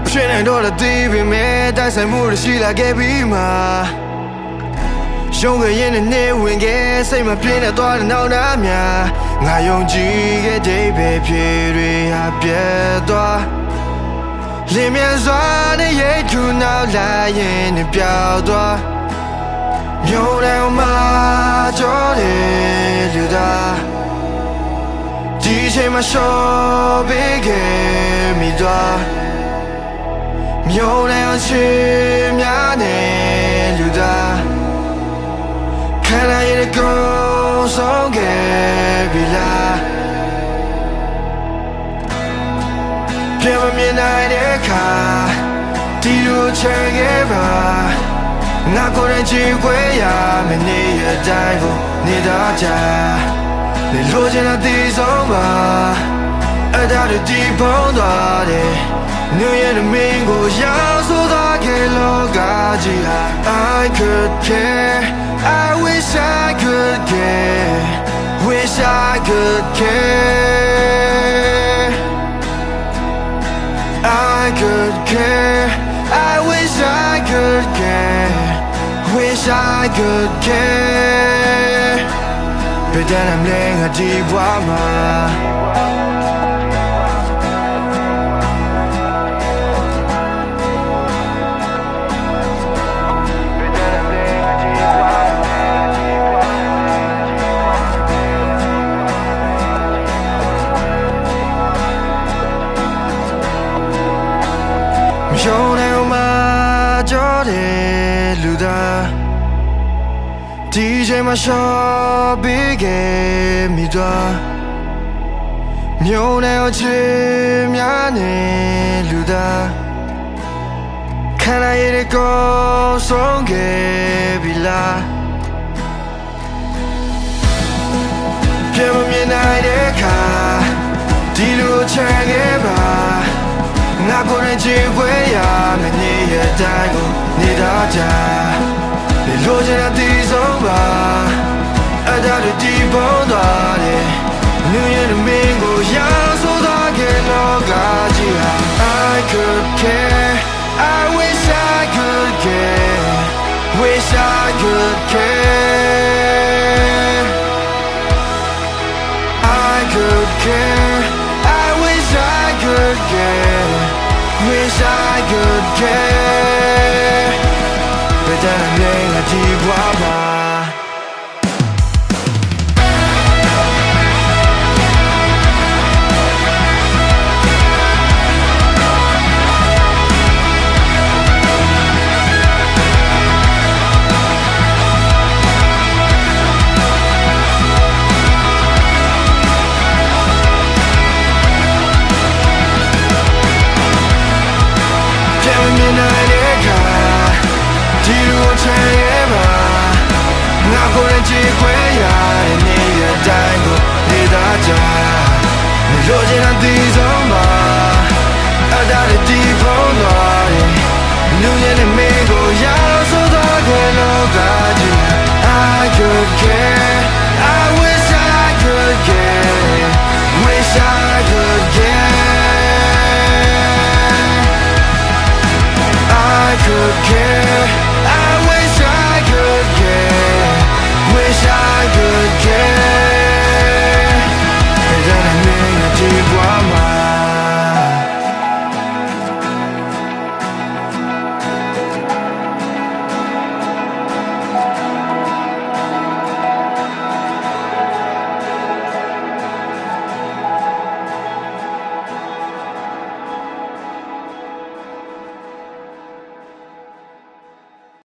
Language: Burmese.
ဖြစ်နိုင်တော့တဲ့ဒီပေမဲ့တိုက်ဆိုင်မှုရှိလာခဲ့ပြီးမှရုံးခဲ့ရင်နေဝင်ခဲ့စိတ်မပြင်းနဲ့သွားတဲ့နောက်သားများငါယုံကြည်ခဲ့တဲ့ပဲဖြစ်တွေဟာပြတ်သွားလင်းမြန်စွာနဲ့ရိတ်ထူနောက်လာရင်ပြောက်သွားမြို့ထဲမှာကြောတယ်လူသားဒီချိန်မှာရှော့ပေးခဲ့မိသွားမြို့ထဲအချင်းများနဲ့လူသားခန္ဓာရဲ့ကိုယ်ဆုံးခဲ့ပြီလားပြန်မမြင်နိုင်တဲ့အခါဒီလိုချင်ခဲ့ပါငါကိုယ်တိုင်ကြည့်ခွေရမနေရတိုင်းကိုနေတာကြနေလို့ချင်တဲ့ဒီဆုံးပါအဲ့ဒါဒီပုံသွားတယ်New Year to Mingo, yeah, so that I could care. I wish I could care. Wish I could care. I could care. I wish I could care. Wish I could care. But then I'm laying a deep wama.ရုံးထဲမှာကြောတယ်လူသားဒီချိန်မှာရှော့ပေးခဲ့မိသွားမြို့ထဲအချင်းများနဲ့လူသားခန္ဓာရဲ့ကိုယ်ဆုံးခဲ့ပြီလားပြန်မမြင်နိုင်တဲ့အခါဒီလိုချင်ခဲ့ပါငါကိုယ်နဲ့ကြည့်ခွေရမနေရတိုင်းကိုနေတာကြနေလို့ချင်တဲ့ဒီဆုံးပါအဲ့ဒါဒီပုံသွားတယ်New Year to Mingo ရာဆိုတော့ကလောကကြီးဟာ I could care I wish I could care Wish I could care I could care I wish I could care.Wish I could care, but then I'm laying a deep wama.မြင်နိုင်တဲ့အခါဒီလိုချင်ရဲ့ပါငါကိုယ်နဲ့ကြည့်ခွေရတဲ့နေရတိုင်းကိုနေတာကြမလို့ချင်တဲ့ဒီဆုံးပါအဲ့ဒါဒီပုံသွားတယ် New Year နဲ့ Mingo ရာဆိုတော့ကလောကကြီး I could care I wish I could care Wish I could care I could care